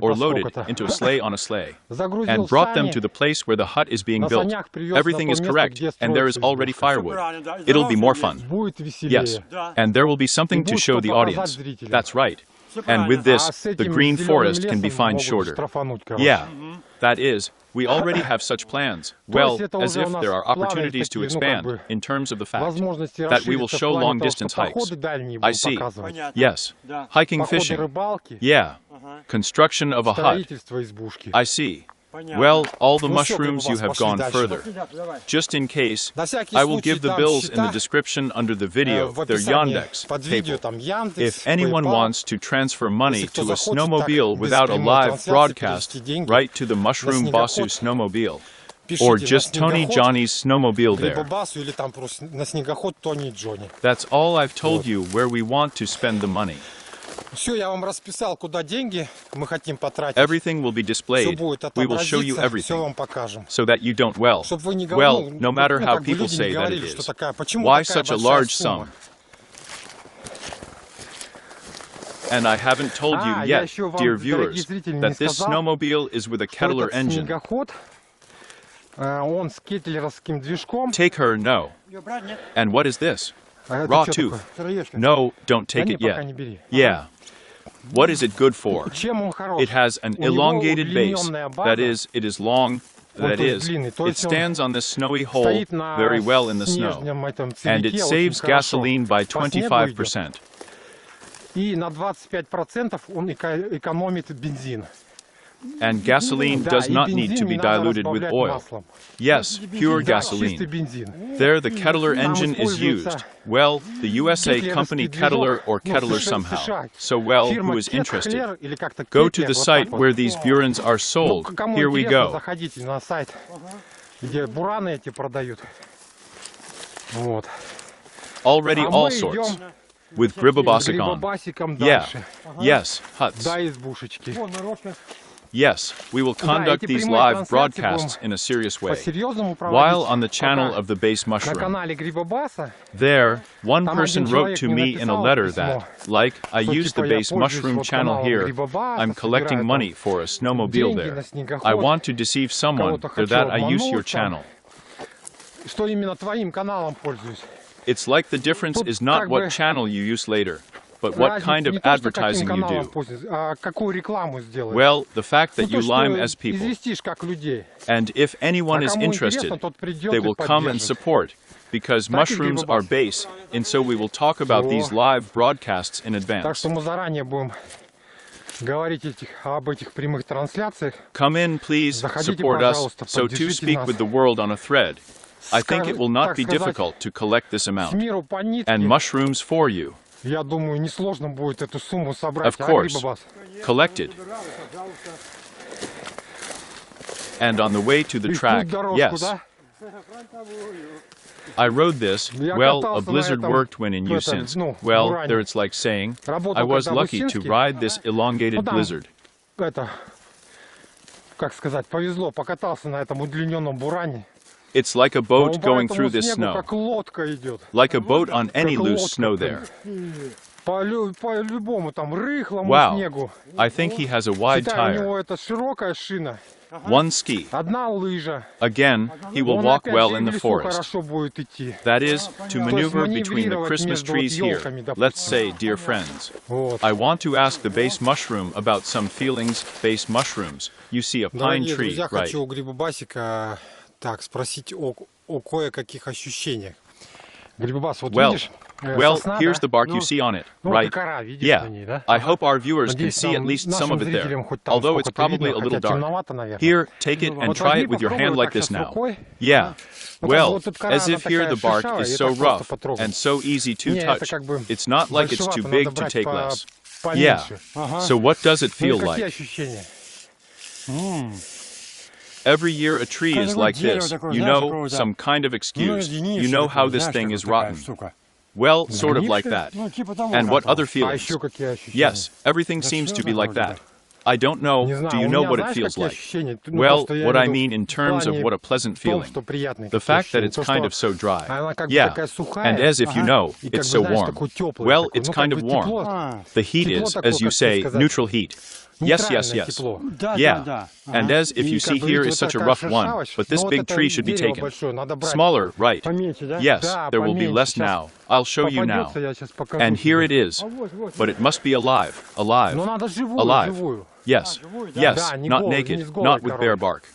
or loaded into a sleigh on a sleigh, and brought them to the place where the hut is being built. Everything is correct, and there is already firewood. It'll be more fun. Yes, and there will be something to show the audience. That's right. And with this, the green forest can be fined shorter. Yeah, that is, we already have such plans. Well, as if there are opportunities to expand, in terms of the fact that we will show long-distance hikes. I see. Yes. Hiking, fishing. Yeah. Construction of a hut. I see. Well, all the mushrooms you have gone further. Just in case, I will give the bills in the description under the video, their Yandex table. If anyone wants to transfer money to a snowmobile without a live broadcast, write to the Mushroom Basu snowmobile. Or just Tony Johnny's snowmobile there. That's all I've told you where we want to spend the money. Everything will be displayed. We will show you everything, so that you don't, well, no matter how people say that it is. Why such a large sum? And I haven't told you yet, dear viewers, that this snowmobile is with a Klyuker engine. Take her, no. And what is this? Raw tooth. No, don't take it yet. Yeah. What is it good for? It has an elongated base. That is, it is long. That is, it stands on this snowy hole very well in the snow. And it saves gasoline by 25%. And gasoline does not need to be diluted with oil. Yes, pure gasoline. There the Klyuker engine is used. Well, the USA company Klyuker or Klyuker somehow. So well, who is interested? Go to the site where these burins are sold. Here we go. Already all sorts. With Gribabas on. Yeah. Yes, huts. Yes, we will conduct these live broadcasts in a serious way, while on the channel of the Base Mushroom. There, one person wrote to me in a letter that, like, I use the Base Mushroom channel here, I'm collecting money for a snowmobile there. I want to deceive someone that I use your channel. It's like the difference is not what channel you use later, but what kind of advertising you do. Well, the fact that you lime as people. And if anyone is interested, they will come and support, because mushrooms are base, and so we will talk about these live broadcasts in advance. Come in, please, support us, so to speak with the world on a thread. I think it will not be difficult to collect this amount. And mushrooms for you. Of course. Collected. And on the way to the track, yes. I rode this, well, a blizzard worked when in use since, well, there it's like saying, I was lucky to ride this elongated blizzard. It's like a boat going through this snow. Like a boat on any loose snow there. Wow, I think he has a wide tire. One ski. Again, he will walk well in the forest. That is, to maneuver between the Christmas trees here. Let's say, dear friends. I want to ask the Base Mushroom about some feelings. Base Mushrooms. You see a pine tree, right? Well, here's the bark you see on it, right? Yeah, I hope our viewers can see at least some of it there, although it's probably a little dark. Here, take it and try it with your hand like this now. Yeah, well, as if here the bark is so rough and so easy to touch. It's not like it's too big to take less. Yeah, so what does it feel like? Every year a tree is like this, you know, some kind of excuse. You know how this thing is rotten. Well, sort of like that. And what other feelings? Yes, everything seems to be like that. I don't know, do you know what it feels like? Well, what I mean in terms of what a pleasant feeling. The fact that it's kind of so dry. Yeah, and as if you know, it's so warm. Well, it's kind of warm. The heat is, as you say, neutral heat. Yes, yes, yes. Yeah. And as if you see here is such a rough one, but this big tree should be taken. Smaller, right. Yes, there will be less now. I'll show you now. And here it is. But it must be alive, alive, alive. Yes, yes, not naked, not with bare bark.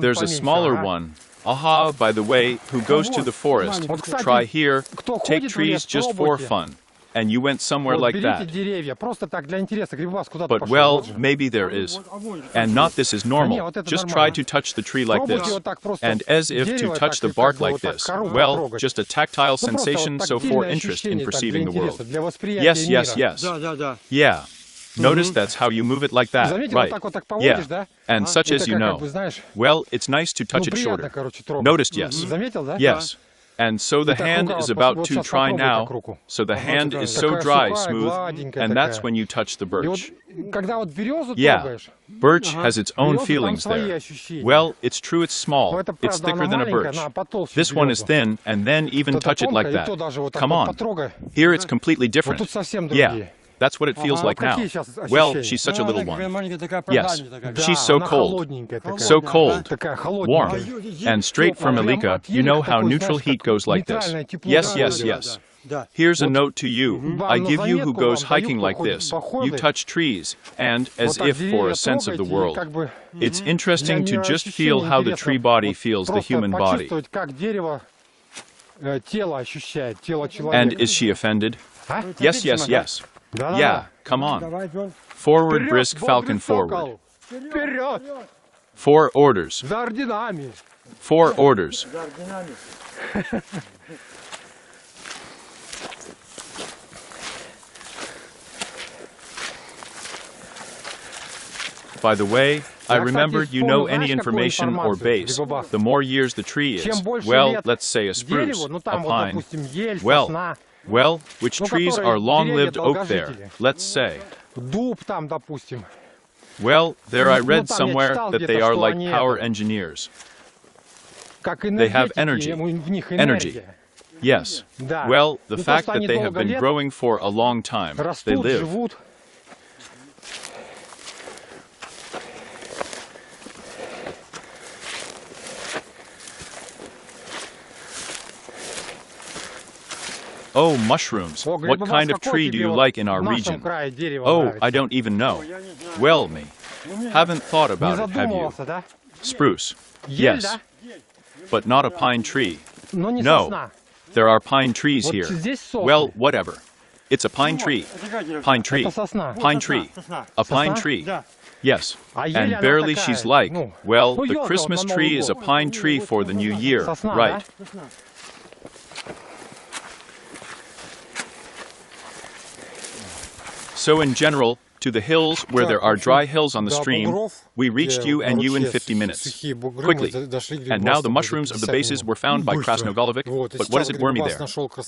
There's a smaller one. Aha, by the way, who goes to the forest? Try here, take trees just for fun. And you went somewhere like that. But well, maybe there is. And not this is normal. Just try to touch the tree like this. And as if to touch the bark like this. Well, just a tactile sensation, so for interest in perceiving the world. Yes, yes, yes. Yeah. Notice that's how you move it like that, right? Yeah. And such as you know. Well, it's nice to touch it shorter. Noticed, yes. Yes. And so the hand is about to try now. So the hand is so dry, smooth, and that's when you touch the birch. Yeah, birch has its own feelings there. Well, it's true it's small. It's thicker than a birch. This one is thin, and then even touch it like that. Come on. Here it's completely different. Yeah. That's what it feels like now. Well, she's such a little one. Yes, she's so cold. So cold. Warm. And straight from KLYUK, you know how neutral heat goes like this. Yes, yes, yes. Here's a note to you. I give you who goes hiking like this. You touch trees, and as if for a sense of the world. It's interesting to just feel how the tree body feels the human body. And is she offended? Yes, yes, yes. Yeah, come on. Forward, brisk falcon, forward. 4 orders. 4 orders. By the way, I remembered you know any information or base. The more years the tree is, well, let's say a spruce, a pine. Well, which trees are long-lived oak there, let's say? Well, there I read somewhere that they are like power engineers. They have energy. Energy. Yes. Well, the fact that they have been growing for a long time. They live. Oh, mushrooms. What kind of tree do you like in our region? Oh, I don't even know. Well, me. Haven't thought about it, have you? Spruce. Yes. But not a pine tree. No. There are pine trees here. Well, whatever. It's a pine tree. Pine tree. Pine tree. A pine tree. Yes. And barely she's like, well, the Christmas tree is a pine tree for the new year, right? So in general, to the hills where there are dry hills on the stream, we reached you and you in 50 minutes. Quickly. And now the mushrooms of the bases were found by Krasnogolovik, but what is it wormy there?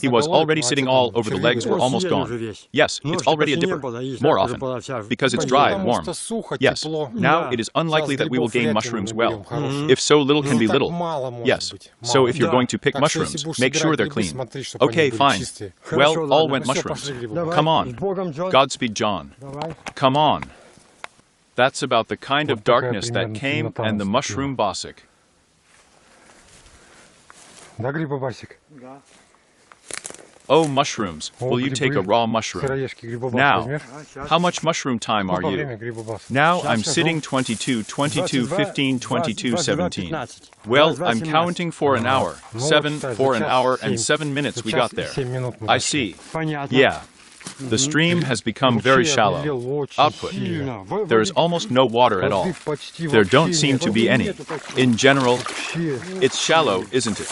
He was already sitting all over the legs were almost gone. Yes, it's already a dipper. More often. Because it's dry and warm. Yes. Now it is unlikely that we will gain mushrooms well. If so little can be little. Yes. So if you're going to pick mushrooms, make sure they're clean. Okay, fine. Well, all went mushrooms. Come on. Godspeed, John. Come on. That's about the kind of darkness that came and the mushroom basic. Oh, mushrooms, will you take a raw mushroom? Now, how much mushroom time are you? Now I'm sitting 22, 22, 15, 22, 17. Well, I'm counting for an hour. 7 for an hour and 7 minutes we got there. I see. Yeah. The stream has become very shallow. Output. There is almost no water at all. There don't seem to be any. In general, it's shallow, isn't it?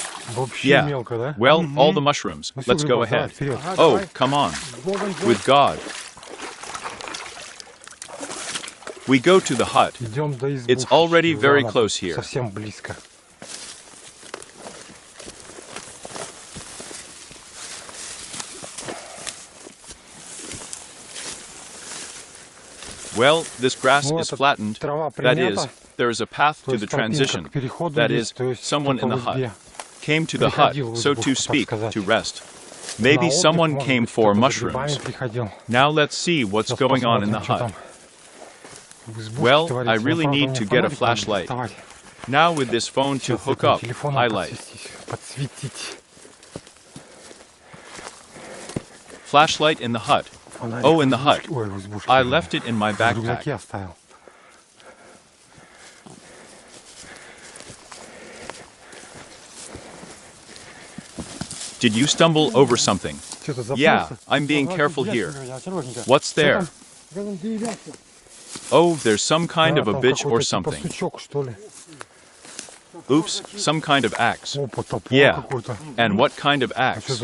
Yeah. Well, all the mushrooms. Let's go ahead. Oh, come on. With God. We go to the hut. It's already very close here. Well, this grass is flattened. That is, there is a path to the transition. That is, someone in the hut came to the hut, so to speak, to rest. Maybe someone came for mushrooms. Now let's see what's going on in the hut. Well, I really need to get a flashlight. Now with this phone to hook up, highlight. Flashlight in the hut. Oh, in the hut. I left it in my backpack. Did you stumble over something? Yeah, I'm being careful here. What's there? Oh, there's some kind of a bitch or something. Oops, some kind of axe. Yeah, and what kind of axe?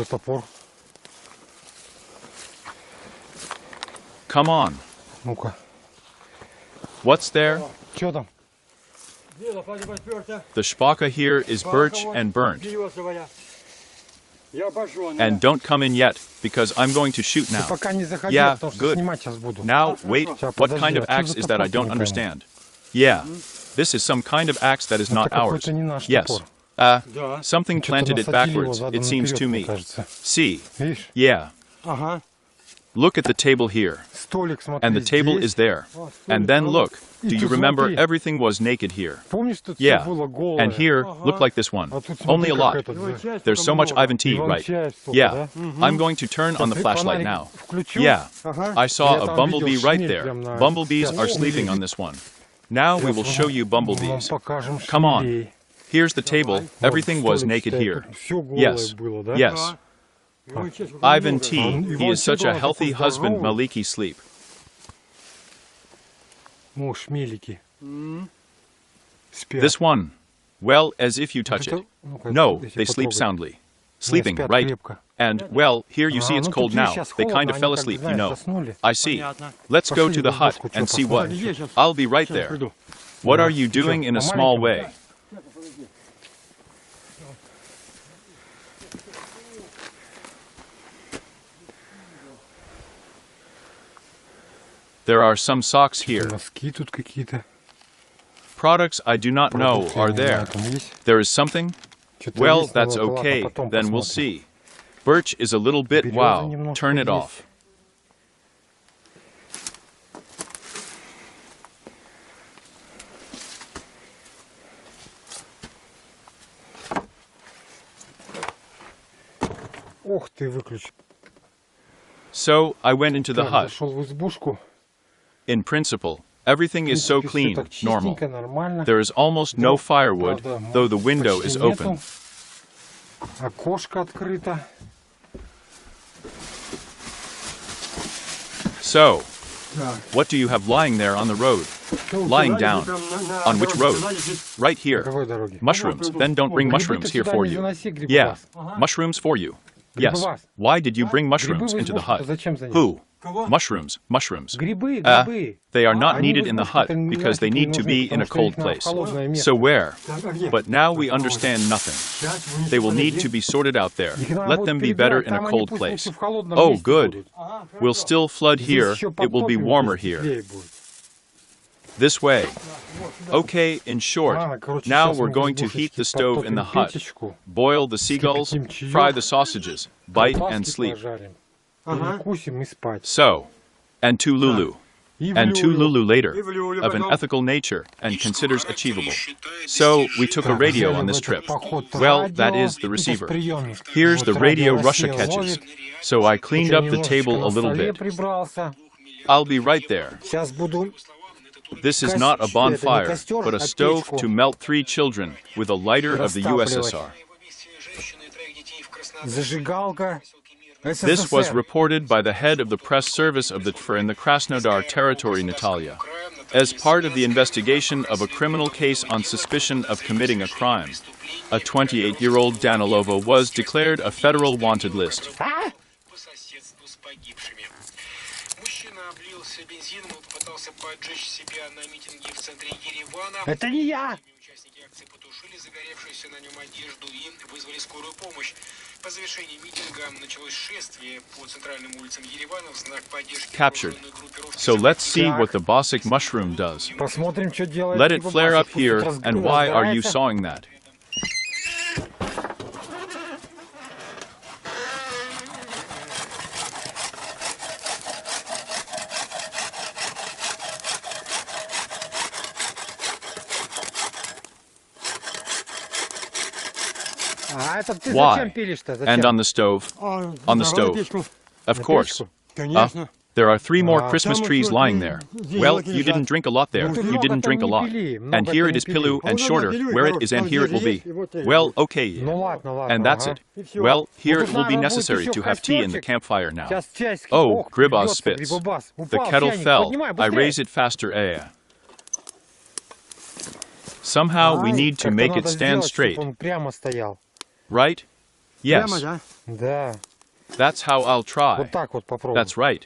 Come on. What's there? The shpaka here is birch and burnt. And don't come in yet, because I'm going to shoot now. Yeah, good. Now, wait, what kind of axe is that I don't understand? Yeah, this is some kind of axe that is not ours. Yes. Something planted it backwards, it seems to me. See? Yeah. Look at the table here. And the table is there. And then look. Do you remember everything was naked here? Yeah. And here, look like this one. Only a lot. There's so much Ivan tea, right? Yeah. I'm going to turn on the flashlight now. Yeah. I saw a bumblebee right there. Bumblebees are sleeping on this one. Now we will show you bumblebees. Come on. Here's the table. Everything was naked here. Yes. Yes. Ivan T. He is such a healthy husband, Maliki sleep. This one. Well, as if you touch it. No, they sleep soundly. Sleeping, right? And, well, here you see it's cold now. They kind of fell asleep, you know. I see. Let's go to the hut and see what. I'll be right there. What are you doing in a small way? There are some socks here. Products I do not know are there. There is something? Well, that's okay, then we'll see. Birch is a little bit wow. Turn it off. So, I went into the hut. In principle, everything is so clean, normal. There is almost no firewood, though the window is open. So, what do you have lying there on the road? Lying down. On which road? Right here. Mushrooms. Then don't bring mushrooms here for you. Yeah, mushrooms for you. Yes. Why did you bring mushrooms into the hut? Who? Mushrooms, mushrooms. They are not needed in the hut because they need to be in a cold place. So where? But now we understand nothing. They will need to be sorted out there. Let them be better in a cold place. Oh, good. We'll still flood here. It will be warmer here. This way. Okay, in short, now we're going to heat the stove in the hut, boil the seagulls, fry the sausages, bite and sleep. So, and to Lulu. And to Lulu later, of an ethical nature and considers achievable. So, we took a radio on this trip. Well, that is the receiver. Here's the radio Russia catches. So I cleaned up the table a little bit. I'll be right there. This is not a bonfire, but a stove to melt 3 children with a lighter of the USSR. This was reported by the head of the press service of the TFR in the Krasnodar territory, Natalia, as part of the investigation of a criminal case on suspicion of committing a crime. A 28-year-old Danilova was declared a federal wanted list. Это не я! Captured. So let's see what the Bosik mushroom does. Let it flare up here, and why are you sawing that? Why? And on the stove? On the stove. Of course. There are 3 more Christmas trees lying there. Well, you didn't drink a lot there. You didn't drink a lot. And here it is pilu and shorter, where it is and here it will be. Well, okay. And that's it. Well, here it will be necessary to have tea in the campfire now. Oh, Gribabas spits. The kettle fell. I raise it faster. Somehow we need to make it stand straight. Right? Yes. That's how I'll try. That's right.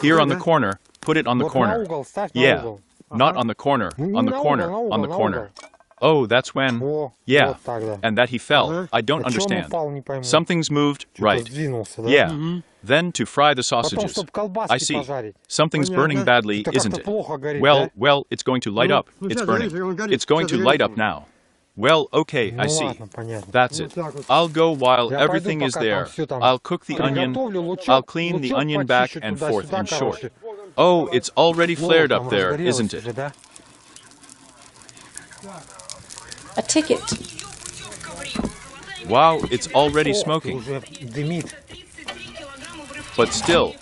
Here on the corner, put it on the corner. Yeah, not on the corner, on the corner, on the corner. Oh, that's when... Yeah, and that he fell. I don't understand. Something's moved, right. Yeah, then to fry the sausages. I see. Something's burning badly, isn't it? Well, it's going to light up. It's burning. It's going to light up now. Well, okay, I see. That's it. I'll go while everything is there. I'll cook the onion. I'll clean the onion back and forth in short. Oh, it's already flared up there, isn't it? A ticket. Wow, it's already smoking. But still,